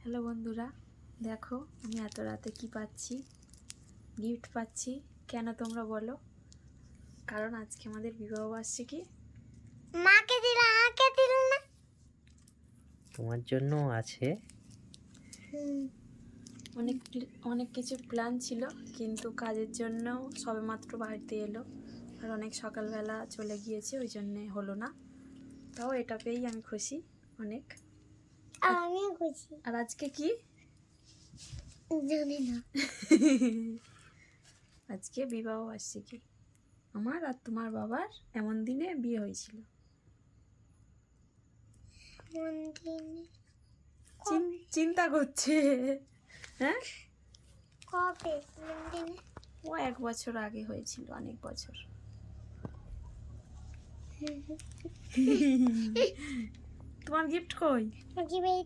Hello বন্ধুরা, দেখো আমি এত রাতে কি পাচ্ছি, গিফট পাচ্ছি। কেন তোমরা বলো? কারণ আজকে আমাদের বিবাহবার্ষিকী। মাকে দিল, আমাকে দিল না। তোমার জন্য আছে। অনেক অনেক কিছু প্ল্যান ছিল, কিন্তু কাজের জন্য সবেমাত্র বাড়িতে এলো আর অনেক সকালবেলা চলে গিয়েছে, ওই জন্যে হলো না। তাও এটা পেয়েই আমি খুশি অনেক। আমিও খুশি। আর আজকে কি জানি না। আজকে বিবাহবার্ষিকী আমার আর তোমার বাবার। এমন দিনে বিয়ে হয়েছিল। কোন দিনে? চিন্তা করছে, হ্যাঁ? কবে? কোন দিনে? ও 1 বছর আগে হয়েছিল, অনেক বছর। তোমার গিফট কই? আজকে বেরিয়ে